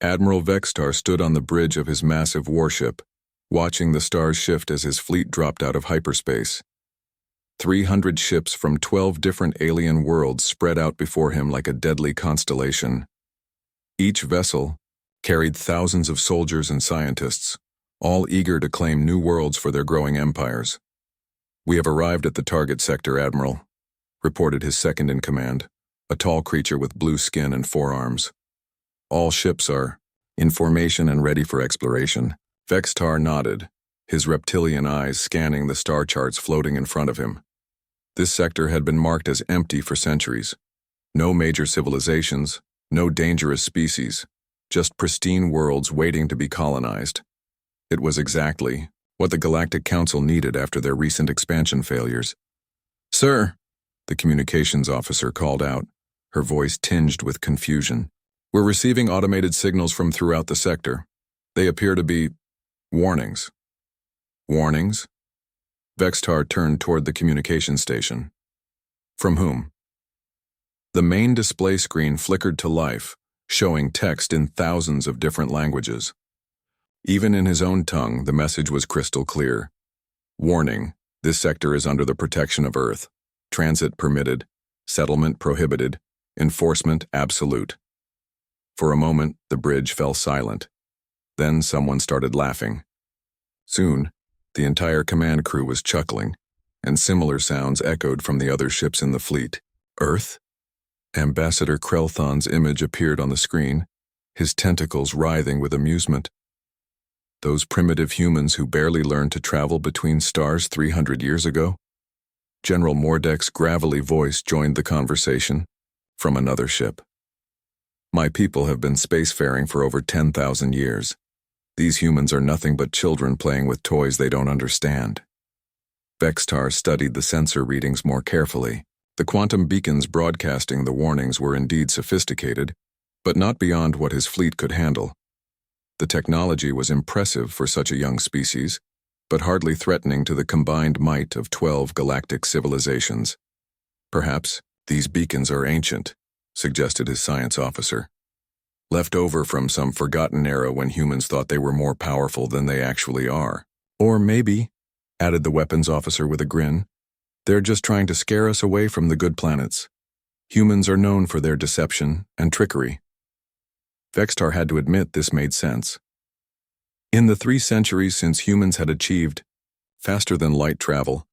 Admiral Vextar stood on the bridge of his massive warship, watching the stars shift as his fleet dropped out of hyperspace. 300 ships from 12 different alien worlds spread out before him like a deadly constellation. Each vessel carried thousands of soldiers and scientists, all eager to claim new worlds for their growing empires. "We have arrived at the target sector, Admiral," reported his second-in-command, a tall creature with blue skin and 4 arms. "All ships are in formation and ready for exploration." Vextar nodded, his reptilian eyes scanning the star charts floating in front of him. This sector had been marked as empty for centuries. No major civilizations, no dangerous species, just pristine worlds waiting to be colonized. It was exactly what the Galactic Council needed after their recent expansion failures. "Sir," the communications officer called out, her voice tinged with confusion. "We're receiving automated signals from throughout the sector. They appear to be warnings." "Warnings?" Vextar turned toward the communication station. "From whom?" The main display screen flickered to life, showing text in thousands of different languages. Even in his own tongue, the message was crystal clear. "Warning, this sector is under the protection of Earth. Transit permitted, settlement prohibited, enforcement absolute." For a moment, the bridge fell silent. Then someone started laughing. Soon, the entire command crew was chuckling, and similar sounds echoed from the other ships in the fleet. "Earth?" Ambassador Krelthon's image appeared on the screen, his tentacles writhing with amusement. Those primitive humans who barely learned to travel between stars 300 years ago? General Mordek's gravelly voice joined the conversation from another ship. "My people have been spacefaring for over 10,000 years. These humans are nothing but children playing with toys they don't understand." Vextar studied the sensor readings more carefully. The quantum beacons broadcasting the warnings were indeed sophisticated, but not beyond what his fleet could handle. The technology was impressive for such a young species, but hardly threatening to the combined might of 12 galactic civilizations. "Perhaps these beacons are ancient," suggested his science officer. "Left over from some forgotten era when humans thought they were more powerful than they actually are." "Or maybe," added the weapons officer with a grin, "they're just trying to scare us away from the good planets. Humans are known for their deception and trickery." Vextar had to admit this made sense. In the 3 centuries since humans had achieved faster-than-light travel,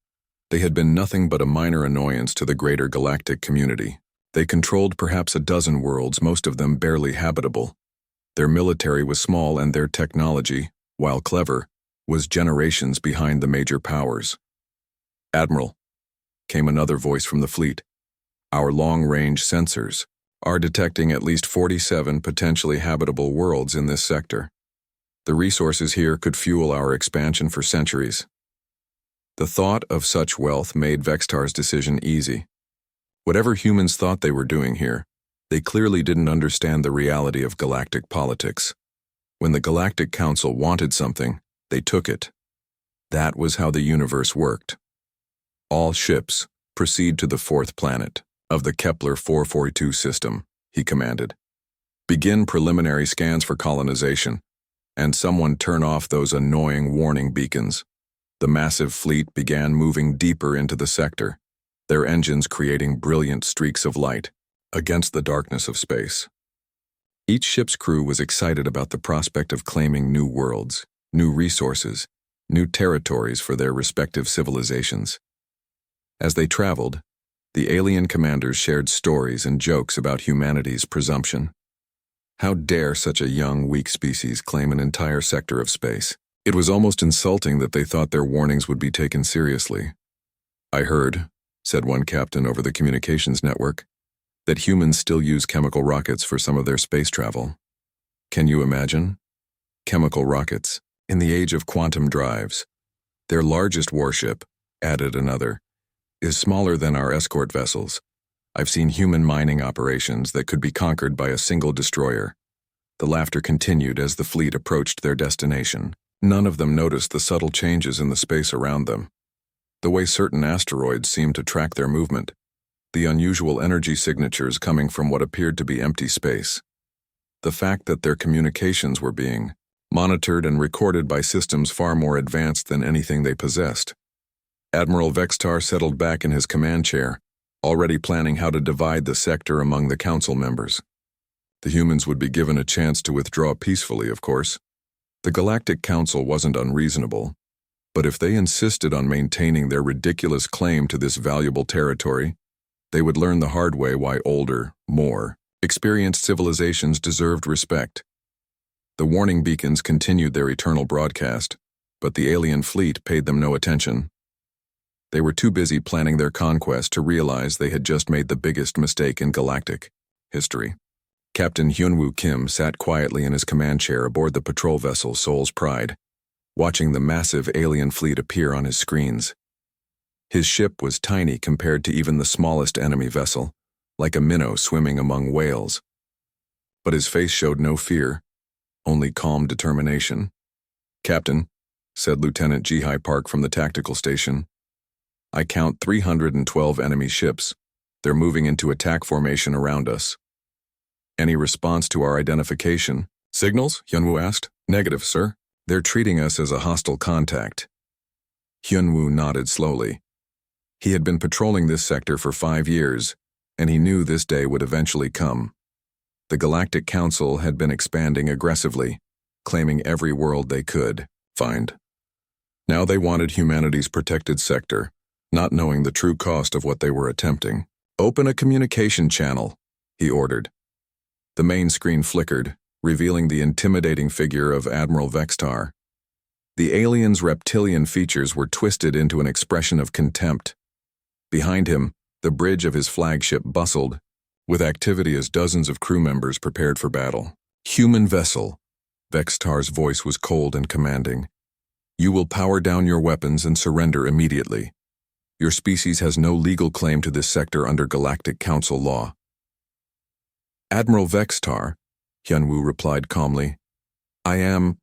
they had been nothing but a minor annoyance to the greater galactic community. They controlled perhaps a dozen worlds, most of them barely habitable. Their military was small and their technology, while clever, was generations behind the major powers. "Admiral," came another voice from the fleet, "our long-range sensors are detecting at least 47 potentially habitable worlds in this sector. The resources here could fuel our expansion for centuries." The thought of such wealth made Vextar's decision easy. Whatever humans thought they were doing here, they clearly didn't understand the reality of galactic politics. When the Galactic Council wanted something, they took it. That was how the universe worked. "All ships, proceed to the 4th planet of the Kepler 442 system," he commanded. "Begin preliminary scans for colonization, and someone turn off those annoying warning beacons." The massive fleet began moving deeper into the sector, their engines creating brilliant streaks of light against the darkness of space. Each ship's crew was excited about the prospect of claiming new worlds, new resources, new territories for their respective civilizations. As they traveled, the alien commanders shared stories and jokes about humanity's presumption. How dare such a young, weak species claim an entire sector of space? It was almost insulting that they thought their warnings would be taken seriously. "I heard," said one captain over the communications network, "that humans still use chemical rockets for some of their space travel." Can you imagine? Chemical rockets, in the age of quantum drives. "Their largest warship," added another, "is smaller than our escort vessels. I've seen human mining operations that could be conquered by a single destroyer." The laughter continued as the fleet approached their destination. None of them noticed the subtle changes in the space around them. The way certain asteroids seemed to track their movement, the unusual energy signatures coming from what appeared to be empty space. The fact that their communications were being monitored and recorded by systems far more advanced than anything they possessed. Admiral Vextar settled back in his command chair, already planning how to divide the sector among the council members. The humans would be given a chance to withdraw peacefully, of course. The Galactic Council wasn't unreasonable, but if they insisted on maintaining their ridiculous claim to this valuable territory, they would learn the hard way why older, more experienced civilizations deserved respect. The warning beacons continued their eternal broadcast, but the alien fleet paid them no attention. They were too busy planning their conquest to realize they had just made the biggest mistake in galactic history. Captain Hyunwoo Kim sat quietly in his command chair aboard the patrol vessel Soul's Pride, watching the massive alien fleet appear on his screens. His ship was tiny compared to even the smallest enemy vessel, like a minnow swimming among whales. But his face showed no fear, only calm determination. "Captain," said Lieutenant Jihai Park from the tactical station, "I count 312 enemy ships. They're moving into attack formation around us. Any response to our identification?" "Signals?" Hyunwoo asked. "Negative, sir. They're treating us as a hostile contact." Hyunwoo nodded slowly. He had been patrolling this sector for 5 years, and he knew this day would eventually come. The Galactic Council had been expanding aggressively, claiming every world they could find. Now they wanted humanity's protected sector, not knowing the true cost of what they were attempting. "Open a communication channel," he ordered. The main screen flickered, revealing the intimidating figure of Admiral Vextar. The alien's reptilian features were twisted into an expression of contempt. Behind him, the bridge of his flagship bustled, with activity as dozens of crew members prepared for battle. "Human vessel," Vextar's voice was cold and commanding. "You will power down your weapons and surrender immediately. Your species has no legal claim to this sector under Galactic Council law." "Admiral Vextar," Hyunwoo replied calmly. "I am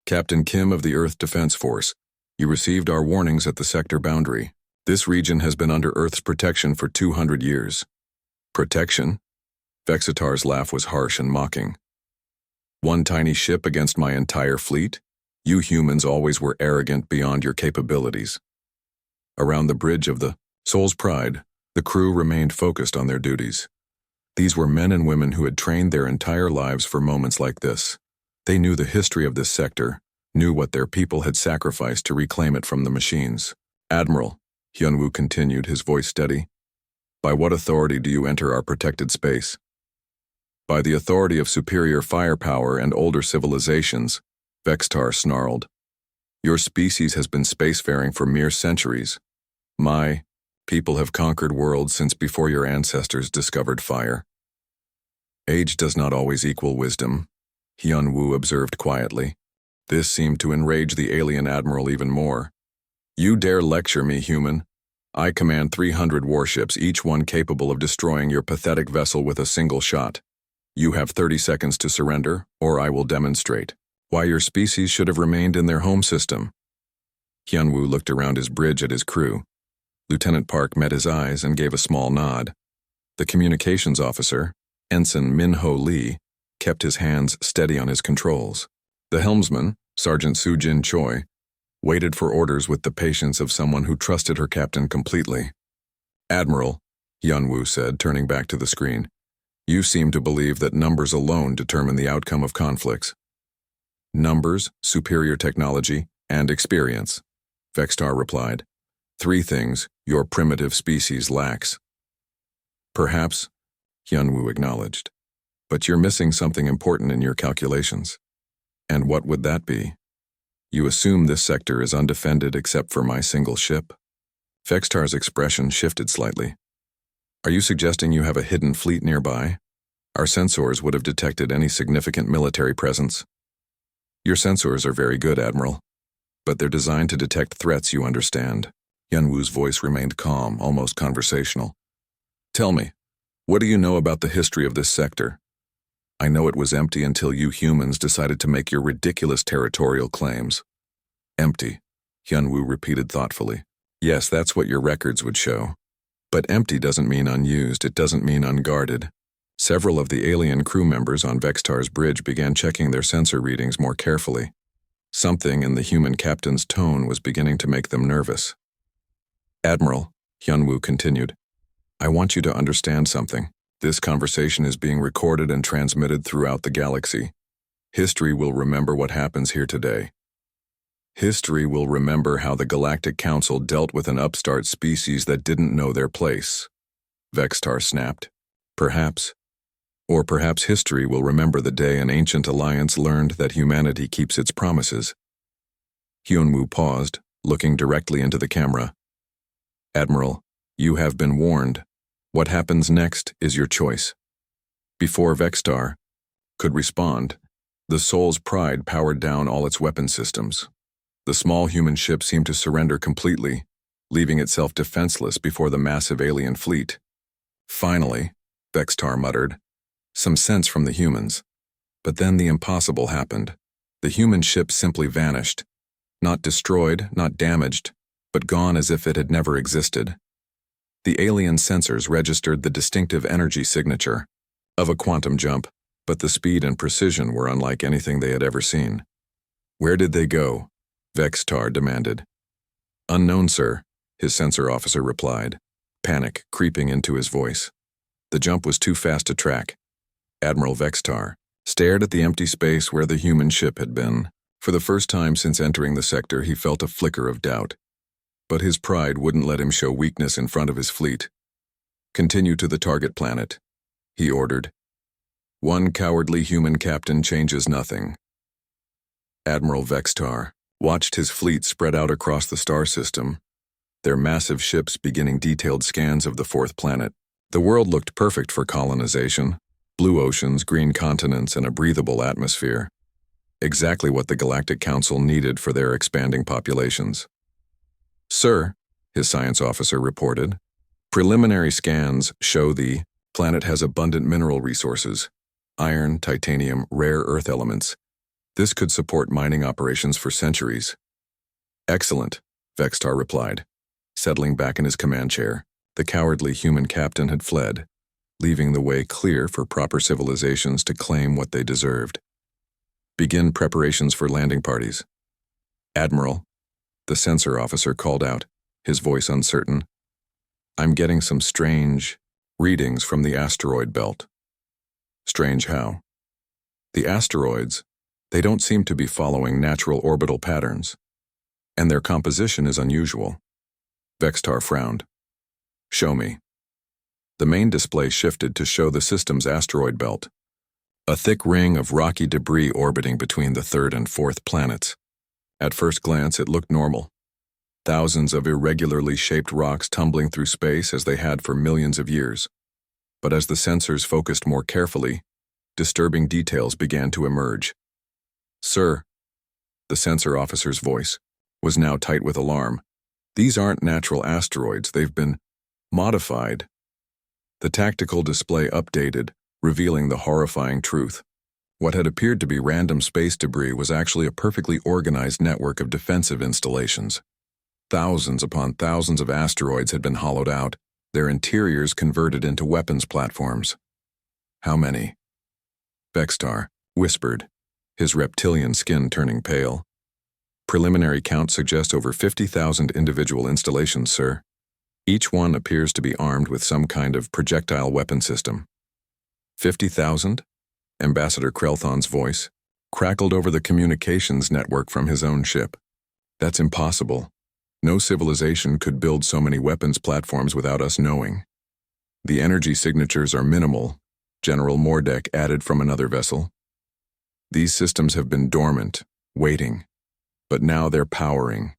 Captain Kim of the Earth Defense Force. You received our warnings at the sector boundary. This region has been under Earth's protection for 200 years. "Protection?" Vexatar's laugh was harsh and mocking. "One tiny ship against my entire fleet? You humans always were arrogant beyond your capabilities." Around the bridge of the Soul's Pride, the crew remained focused on their duties. These were men and women who had trained their entire lives for moments like this. They knew the history of this sector, knew what their people had sacrificed to reclaim it from the machines. "Admiral," Hyunwoo continued, his voice steady, "by what authority do you enter our protected space?" "By the authority of superior firepower and older civilizations," Vextar snarled. "Your species has been spacefaring for mere centuries. My people have conquered worlds since before your ancestors discovered fire." "Age does not always equal wisdom," Hyunwoo observed quietly. This seemed to enrage the alien admiral even more. "You dare lecture me, human? I command 300 warships, each one capable of destroying your pathetic vessel with a single shot. You have 30 seconds to surrender, or I will demonstrate why your species should have remained in their home system." Hyunwoo looked around his bridge at his crew. Lieutenant Park met his eyes and gave a small nod. The communications officer, Ensign Min-ho Lee, kept his hands steady on his controls. The helmsman, Sergeant Soo-jin Choi, waited for orders with the patience of someone who trusted her captain completely. "Admiral," Hyunwoo said, turning back to the screen, "you seem to believe that numbers alone determine the outcome of conflicts." "Numbers, superior technology, and experience," Vextar replied. "Three things your primitive species lacks." "Perhaps," Hyunwoo acknowledged, "but you're missing something important in your calculations." "And what would that be?" "You assume this sector is undefended except for my single ship." Vextar's expression shifted slightly. "Are you suggesting you have a hidden fleet nearby? Our sensors would have detected any significant military presence." "Your sensors are very good, Admiral, but they're designed to detect threats, you understand." Hyunwoo's voice remained calm, almost conversational. "Tell me, what do you know about the history of this sector?" "I know it was empty until you humans decided to make your ridiculous territorial claims." "Empty," Hyunwoo repeated thoughtfully. "Yes, that's what your records would show. But empty doesn't mean unused, it doesn't mean unguarded. Several of the alien crew members on Vextar's bridge began checking their sensor readings more carefully. Something in the human captain's tone was beginning to make them nervous. "Admiral," Hyunwoo continued, "I want you to understand something. This conversation is being recorded and transmitted throughout the galaxy. History will remember what happens here today. History will remember how the Galactic Council dealt with an upstart species that didn't know their place." Vextar snapped. "Perhaps. Or perhaps history will remember the day an ancient alliance learned that humanity keeps its promises." Hyunwoo paused, looking directly into the camera. "Admiral, you have been warned. What happens next is your choice." Before Vextar could respond, the Soul's pride powered down all its weapon systems. The small human ship seemed to surrender completely, leaving itself defenseless before the massive alien fleet. "Finally," Vextar muttered, "some sense from the humans." But then the impossible happened. The human ship simply vanished. Not destroyed, not damaged, but gone as if it had never existed. The alien sensors registered the distinctive energy signature of a quantum jump, but the speed and precision were unlike anything they had ever seen. "Where did they go?" Vextar demanded. "Unknown, sir," his sensor officer replied, panic creeping into his voice. The jump was too fast to track. Admiral Vextar stared at the empty space where the human ship had been. For the first time since entering the sector, he felt a flicker of doubt. But his pride wouldn't let him show weakness in front of his fleet. "Continue to the target planet," he ordered. "One cowardly human captain changes nothing." Admiral Vextar watched his fleet spread out across the star system, their massive ships beginning detailed scans of the fourth planet. The world looked perfect for colonization: blue oceans, green continents, and a breathable atmosphere. Exactly what the Galactic Council needed for their expanding populations. "Sir," his science officer reported, "preliminary scans show the planet has abundant mineral resources: iron, titanium, rare earth elements. This could support mining operations for centuries." "Excellent," Vextar replied, settling back in his command chair. The cowardly human captain had fled, leaving the way clear for proper civilizations to claim what they deserved. "Begin preparations for landing parties." "Admiral," the sensor officer called out, his voice uncertain, "I'm getting some strange readings from the asteroid belt." "Strange how?" "The asteroids, they don't seem to be following natural orbital patterns, and their composition is unusual." Vextar frowned. "Show me." The main display shifted to show the system's asteroid belt, a thick ring of rocky debris orbiting between the third and fourth planets. At first glance, it looked normal. Thousands of irregularly shaped rocks tumbling through space as they had for millions of years. But as the sensors focused more carefully, disturbing details began to emerge. "Sir," the sensor officer's voice was now tight with alarm, "these aren't natural asteroids, they've been modified." The tactical display updated, revealing the horrifying truth. What had appeared to be random space debris was actually a perfectly organized network of defensive installations. Thousands upon thousands of asteroids had been hollowed out, their interiors converted into weapons platforms. "How many?" Vextar whispered, his reptilian skin turning pale. "Preliminary count suggests over 50,000 individual installations, sir. Each one appears to be armed with some kind of projectile weapon system." 50,000? Ambassador Krelthon's voice crackled over the communications network from his own ship. "That's impossible. No civilization could build so many weapons platforms without us knowing. The energy signatures are minimal," General Mordek added from another vessel. "These systems have been dormant, waiting, but now they're powering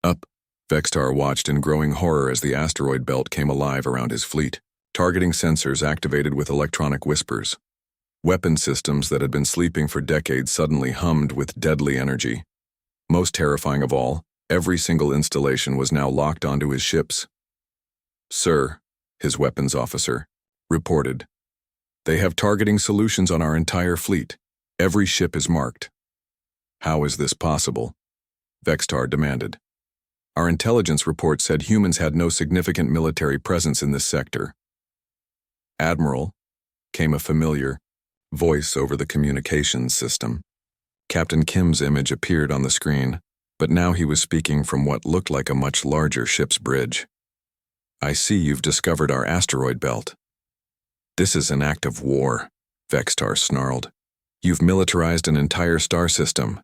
up." Vextar watched in growing horror as the asteroid belt came alive around his fleet. Targeting sensors activated with electronic whispers. Weapon systems that had been sleeping for decades suddenly hummed with deadly energy. Most terrifying of all, every single installation was now locked onto his ships. "Sir," his weapons officer reported, "they have targeting solutions on our entire fleet. Every ship is marked." "How is this possible?" Vextar demanded. "Our intelligence report said humans had no significant military presence in this sector." "Admiral," came a familiar voice over the communications system. Captain Kim's image appeared on the screen, but now he was speaking from what looked like a much larger ship's bridge. "I see you've discovered our asteroid belt. This is an act of war," Vextar snarled. "You've militarized an entire star system."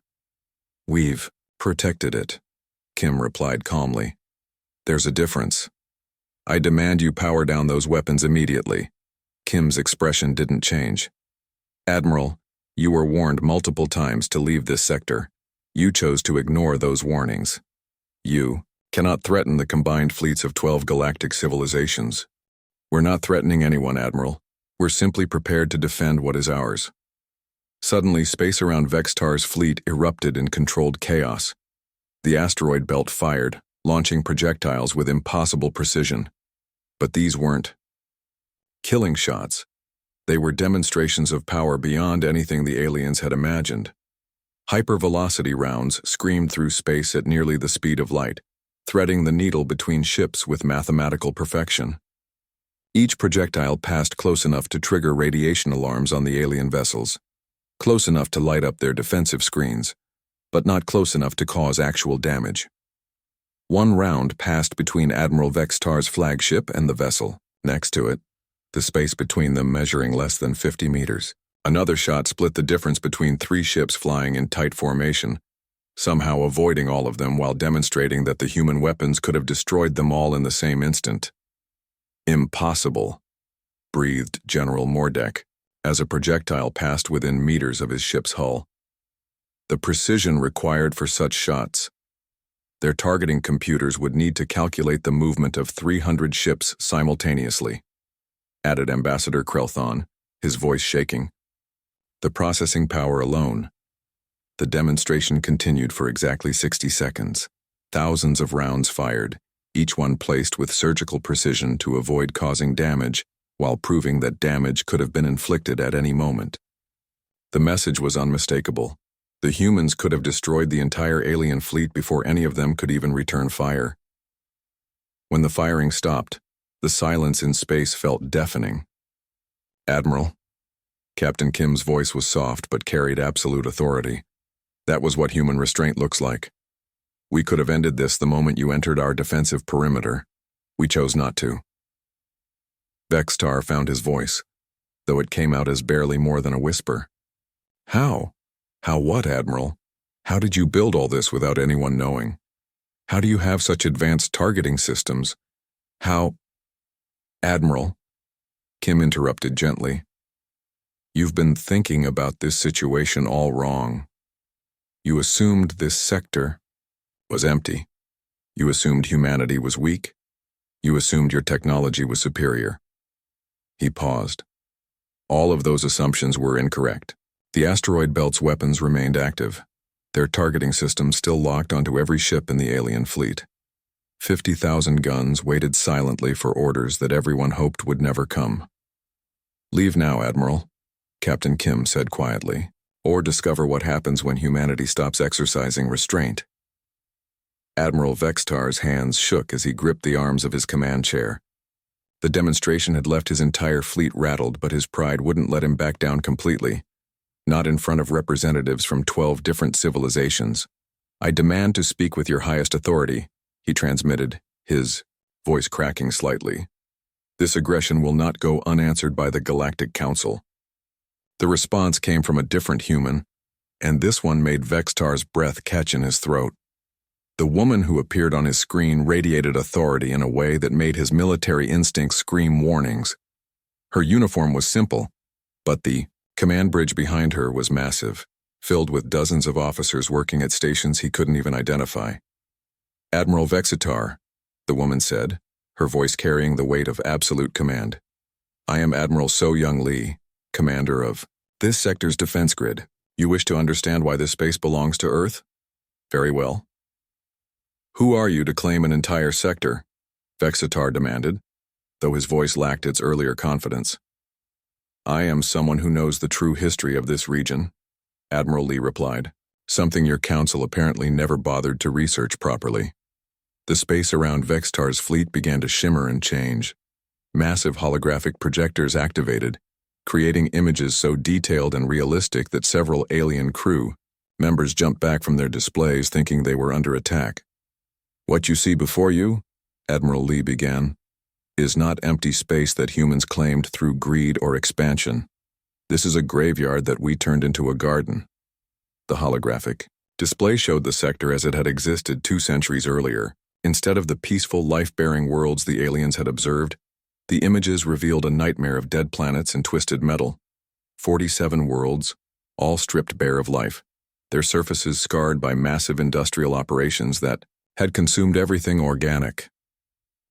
"We've protected it," Kim replied calmly. "There's a difference. I demand you power down those weapons immediately." Kim's expression didn't change. "Admiral, you were warned multiple times to leave this sector. You chose to ignore those warnings. You cannot threaten the combined fleets of 12 galactic civilizations." "We're not threatening anyone, Admiral. We're simply prepared to defend what is ours." Suddenly, space around Vextar's fleet erupted in controlled chaos. The asteroid belt fired, launching projectiles with impossible precision. But these weren't killing shots. They were demonstrations of power beyond anything the aliens had imagined. Hypervelocity rounds screamed through space at nearly the speed of light, threading the needle between ships with mathematical perfection. Each projectile passed close enough to trigger radiation alarms on the alien vessels, close enough to light up their defensive screens, but not close enough to cause actual damage. One round passed between Admiral Vextar's flagship and the vessel next to it, the space between them measuring less than 50 meters. Another shot split the difference between 3 ships flying in tight formation, somehow avoiding all of them while demonstrating that the human weapons could have destroyed them all in the same instant. "Impossible," breathed General Mordek, as a projectile passed within meters of his ship's hull. "The precision required for such shots. Their targeting computers would need to calculate the movement of 300 ships simultaneously," added Ambassador Krelthon, his voice shaking. "The processing power alone." The demonstration continued for exactly 60 seconds. Thousands of rounds fired, each one placed with surgical precision to avoid causing damage, while proving that damage could have been inflicted at any moment. The message was unmistakable. The humans could have destroyed the entire alien fleet before any of them could even return fire. When the firing stopped, the silence in space felt deafening. "Admiral," Captain Kim's voice was soft but carried absolute authority. "That was what human restraint looks like. We could have ended this the moment you entered our defensive perimeter. We chose not to." Vextar found his voice, though it came out as barely more than a whisper. "How? How what, Admiral? How did you build all this without anyone knowing? How do you have such advanced targeting systems? How—" "Admiral," Kim interrupted gently, "you've been thinking about this situation all wrong. You assumed this sector was empty. You assumed humanity was weak. You assumed your technology was superior." He paused. "All of those assumptions were incorrect. The asteroid belt's weapons remained active, their targeting systems still locked onto every ship in the alien fleet. 50,000 guns waited silently for orders that everyone hoped would never come. "Leave now, Admiral," Captain Kim said quietly, "or discover what happens when humanity stops exercising restraint." Admiral Vextar's hands shook as he gripped the arms of his command chair. The demonstration had left his entire fleet rattled, but his pride wouldn't let him back down completely. Not in front of representatives from 12 different civilizations. "I demand to speak with your highest authority," he transmitted, his voice cracking slightly. "This aggression will not go unanswered by the Galactic Council." The response came from a different human, and this one made Vextar's breath catch in his throat. The woman who appeared on his screen radiated authority in a way that made his military instincts scream warnings. Her uniform was simple, but the command bridge behind her was massive, filled with dozens of officers working at stations he couldn't even identify. "Admiral Vexitar," the woman said, her voice carrying the weight of absolute command. "I am Admiral So-Young Lee, commander of this sector's defense grid. You wish to understand why this space belongs to Earth? Very well. Who are you to claim an entire sector?" Vexitar demanded, though his voice lacked its earlier confidence. "I am someone who knows the true history of this region," Admiral Lee replied, "something your council apparently never bothered to research properly." The space around Vextar's fleet began to shimmer and change. Massive holographic projectors activated, creating images so detailed and realistic that several alien crew members jumped back from their displays thinking they were under attack. "What you see before you," Admiral Lee began, "is not empty space that humans claimed through greed or expansion. This is a graveyard that we turned into a garden." The holographic display showed the sector as it had existed 2 centuries earlier. Instead of the peaceful, life-bearing worlds the aliens had observed, the images revealed a nightmare of dead planets and twisted metal. 47 worlds, all stripped bare of life, their surfaces scarred by massive industrial operations that had consumed everything organic.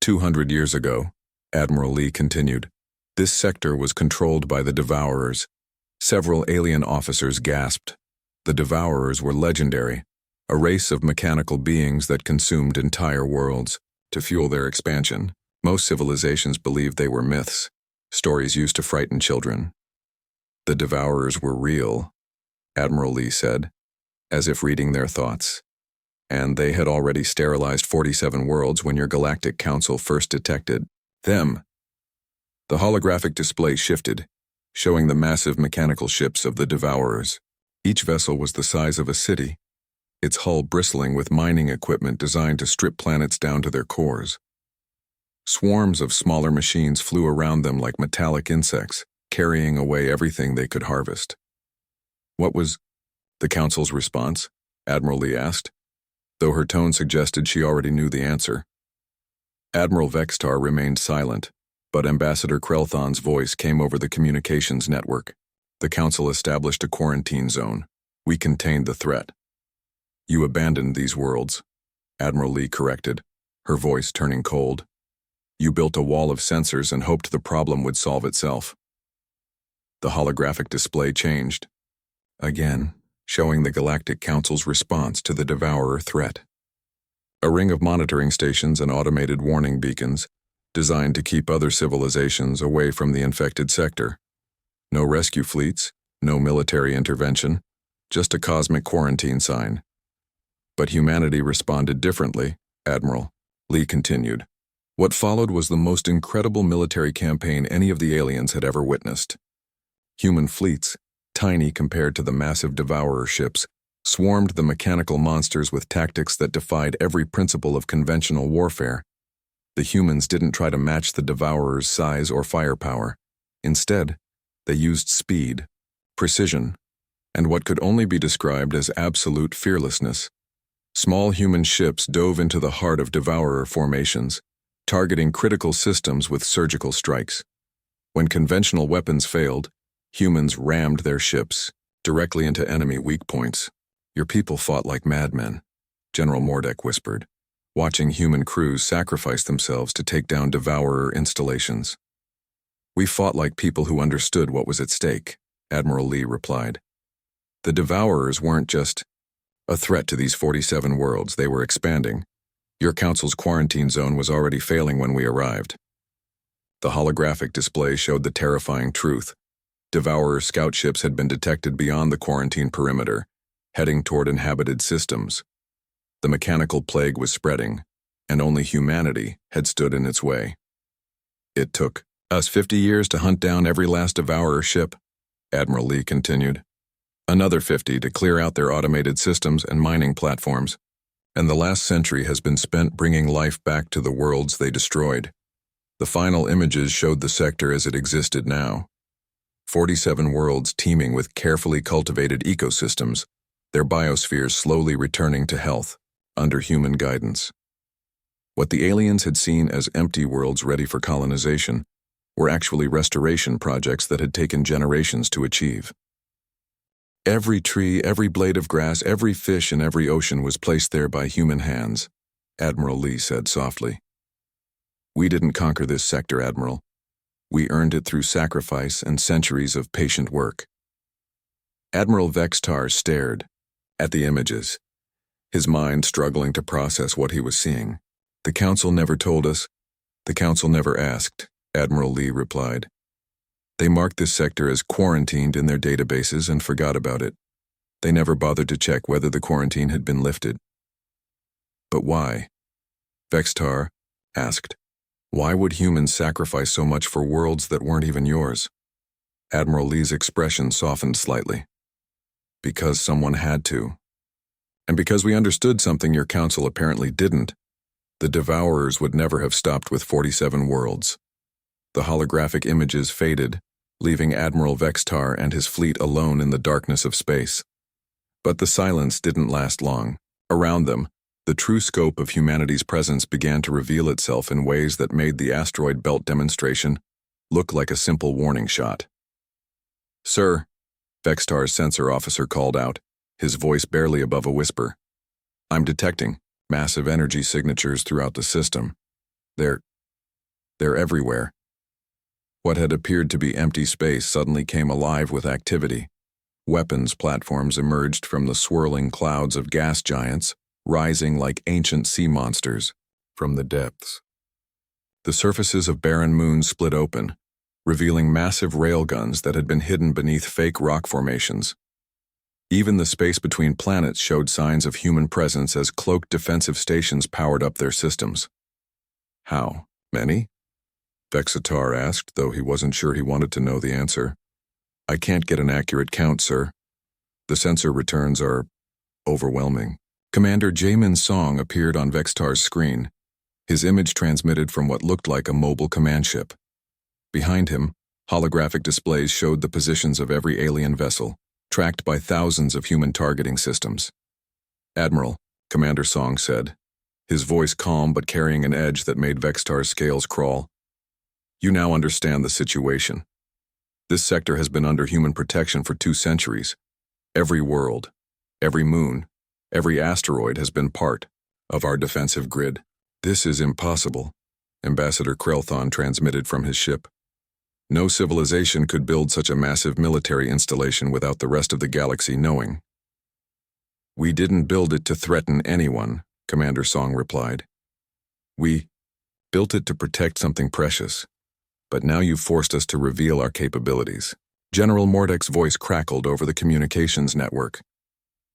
200 years ago, Admiral Lee continued, this sector was controlled by the Devourers. Several alien officers gasped. The Devourers were legendary, a race of mechanical beings that consumed entire worlds. To fuel their expansion, most civilizations believed they were myths, stories used to frighten children. The Devourers were real, Admiral Lee said, as if reading their thoughts. And they had already sterilized 47 worlds when your Galactic Council first detected them. The holographic display shifted, showing the massive mechanical ships of the Devourers. Each vessel was the size of a city, its hull bristling with mining equipment designed to strip planets down to their cores. Swarms of smaller machines flew around them like metallic insects, carrying away everything they could harvest. "What was the Council's response?" Admiral Lee asked, though her tone suggested she already knew the answer. Admiral Vextar remained silent, but Ambassador Krelthon's voice came over the communications network. "The Council established a quarantine zone. We contained the threat." "You abandoned these worlds," Admiral Lee corrected, her voice turning cold. "You built a wall of sensors and hoped the problem would solve itself." The holographic display changed, again, showing the Galactic Council's response to the Devourer threat. A ring of monitoring stations and automated warning beacons, designed to keep other civilizations away from the infected sector. No rescue fleets, no military intervention, just a cosmic quarantine sign. But humanity responded differently, Admiral Lee continued. What followed was the most incredible military campaign any of the aliens had ever witnessed. Human fleets, tiny compared to the massive Devourer ships, swarmed the mechanical monsters with tactics that defied every principle of conventional warfare. The humans didn't try to match the Devourer's size or firepower. Instead, they used speed, precision, and what could only be described as absolute fearlessness. Small human ships dove into the heart of Devourer formations, targeting critical systems with surgical strikes. When conventional weapons failed, humans rammed their ships directly into enemy weak points. "Your people fought like madmen," General Mordek whispered, watching human crews sacrifice themselves to take down Devourer installations. "We fought like people who understood what was at stake," Admiral Lee replied. "The Devourers weren't just a threat to these 47 worlds, they were expanding. Your Council's quarantine zone was already failing when we arrived." The holographic display showed the terrifying truth. Devourer scout ships had been detected beyond the quarantine perimeter, heading toward inhabited systems. The mechanical plague was spreading, and only humanity had stood in its way. "It took us 50 years to hunt down every last Devourer ship," Admiral Lee continued. "Another 50 to clear out their automated systems and mining platforms. And the last century has been spent bringing life back to the worlds they destroyed." The final images showed the sector as it existed now. 47 worlds teeming with carefully cultivated ecosystems, their biospheres slowly returning to health, under human guidance. What the aliens had seen as empty worlds ready for colonization were actually restoration projects that had taken generations to achieve. Every tree, every blade of grass, every fish in every ocean was placed there by human hands, Admiral Lee said softly. "We didn't conquer this sector, Admiral. We earned it through sacrifice and centuries of patient work." Admiral Vextar stared at the images, his mind struggling to process what he was seeing. "The Council never told us. The Council never asked," Admiral Lee replied. "They marked this sector as quarantined in their databases and forgot about it. They never bothered to check whether the quarantine had been lifted." "But why?" Vextar asked. "Why would humans sacrifice so much for worlds that weren't even yours?" Admiral Lee's expression softened slightly. Because someone had to. And because we understood something your council apparently didn't, the Devourers would never have stopped with 47 worlds. The holographic images faded, leaving Admiral Vextar and his fleet alone in the darkness of space. But the silence didn't last long. Around them, the true scope of humanity's presence began to reveal itself in ways that made the asteroid belt demonstration look like a simple warning shot. "Sir," Vextar's sensor officer called out, his voice barely above a whisper. "I'm detecting massive energy signatures throughout the system. They're everywhere." What had appeared to be empty space suddenly came alive with activity. Weapons platforms emerged from the swirling clouds of gas giants, rising like ancient sea monsters from the depths. The surfaces of barren moons split open, revealing massive railguns that had been hidden beneath fake rock formations. Even the space between planets showed signs of human presence as cloaked defensive stations powered up their systems. "How many?" Vexatar asked, though he wasn't sure he wanted to know the answer. "I can't get an accurate count, sir. The sensor returns are overwhelming." Commander Jamin's song appeared on Vextar's screen, his image transmitted from what looked like a mobile command ship. Behind him, holographic displays showed the positions of every alien vessel, tracked by thousands of human targeting systems. "Admiral," Commander Song said, his voice calm but carrying an edge that made Vextar's scales crawl. "You now understand the situation. This sector has been under human protection for 2 centuries. Every world, every moon, every asteroid has been part of our defensive grid." "This is impossible," Ambassador Krelthon transmitted from his ship. "No civilization could build such a massive military installation without the rest of the galaxy knowing." "We didn't build it to threaten anyone," Commander Song replied. "We built it to protect something precious. But now you've forced us to reveal our capabilities." General Mordek's voice crackled over the communications network.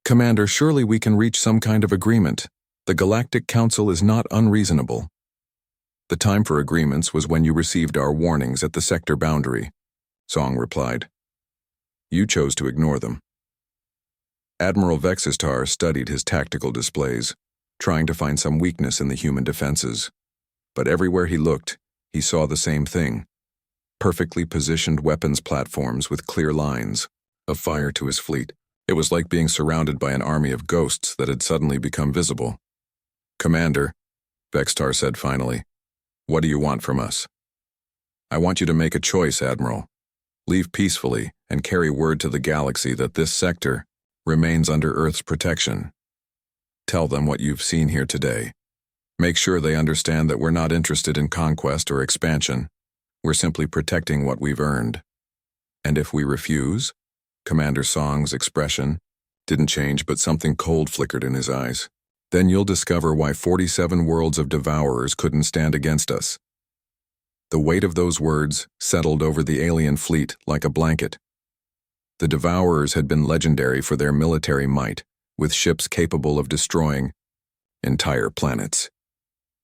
"Commander, surely we can reach some kind of agreement. The Galactic Council is not unreasonable." "The time for agreements was when you received our warnings at the sector boundary," Song replied. "You chose to ignore them." Admiral Vexistar studied his tactical displays, trying to find some weakness in the human defenses. But everywhere he looked, he saw the same thing: perfectly positioned weapons platforms with clear lines of fire to his fleet. It was like being surrounded by an army of ghosts that had suddenly become visible. "Commander," Vextar said finally, "what do you want from us?" "I want you to make a choice, Admiral. Leave peacefully and carry word to the galaxy that this sector remains under Earth's protection. Tell them what you've seen here today. Make sure they understand that we're not interested in conquest or expansion. We're simply protecting what we've earned. And if we refuse?" Commander Song's expression didn't change, but something cold flickered in his eyes. "Then you'll discover why 47 worlds of Devourers couldn't stand against us." The weight of those words settled over the alien fleet like a blanket. The Devourers had been legendary for their military might, with ships capable of destroying entire planets.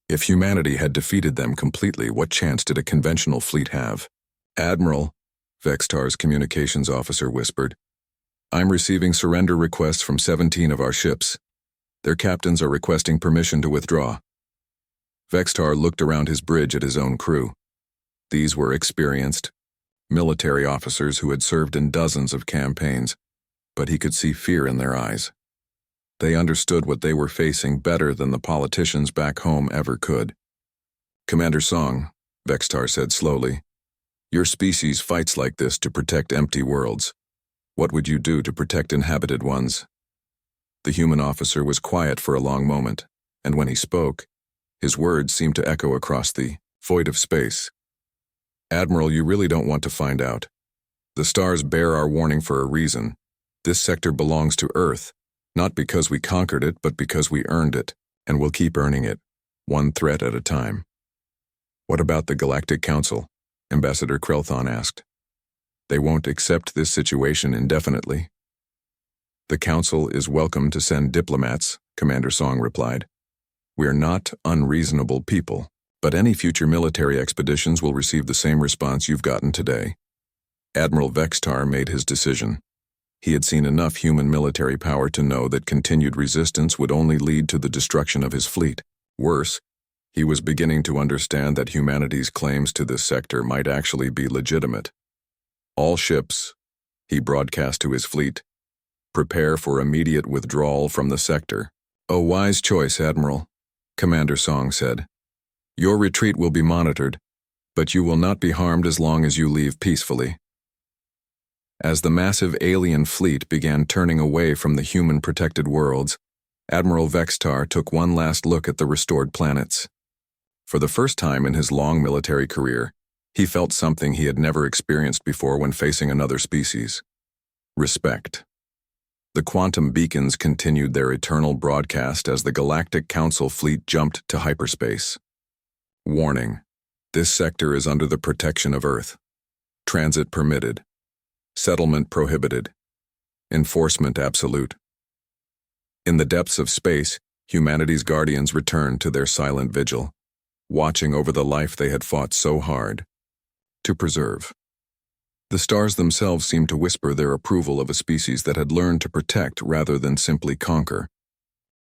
If humanity had defeated them completely, what chance did a conventional fleet have? "Admiral," Vextar's communications officer whispered, "I'm receiving surrender requests from 17 of our ships. Their captains are requesting permission to withdraw." Vextar looked around his bridge at his own crew. These were experienced military officers who had served in dozens of campaigns, but he could see fear in their eyes. They understood what they were facing better than the politicians back home ever could. "Commander Song," Vextar said slowly, "your species fights like this to protect empty worlds. What would you do to protect inhabited ones?" The human officer was quiet for a long moment, and when he spoke, his words seemed to echo across the void of space. "Admiral, you really don't want to find out. The stars bear our warning for a reason. This sector belongs to Earth, not because we conquered it, but because we earned it, and will keep earning it, one threat at a time." "What about the Galactic Council?" Ambassador Krelthon asked. "They won't accept this situation indefinitely." "The Council is welcome to send diplomats," Commander Song replied. "We're not unreasonable people, but any future military expeditions will receive the same response you've gotten today. Admiral Vextar made his decision. He had seen enough human military power to know that continued resistance would only lead to the destruction of his fleet. Worse, he was beginning to understand that humanity's claims to this sector might actually be legitimate. All ships, he broadcast to his fleet, prepare for immediate withdrawal from the sector. A wise choice, Admiral, Commander Song said. Your retreat will be monitored, but you will not be harmed as long as you leave peacefully. As the massive alien fleet began turning away from the human-protected worlds, Admiral Vextar took one last look at the restored planets. For the first time in his long military career, he felt something he had never experienced before when facing another species: respect. The quantum beacons continued their eternal broadcast as the Galactic Council fleet jumped to hyperspace. Warning: this sector is under the protection of Earth. Transit permitted. Settlement prohibited. Enforcement absolute. In the depths of space, humanity's guardians returned to their silent vigil, watching over the life they had fought so hard to preserve. The stars themselves seemed to whisper their approval of a species that had learned to protect rather than simply conquer.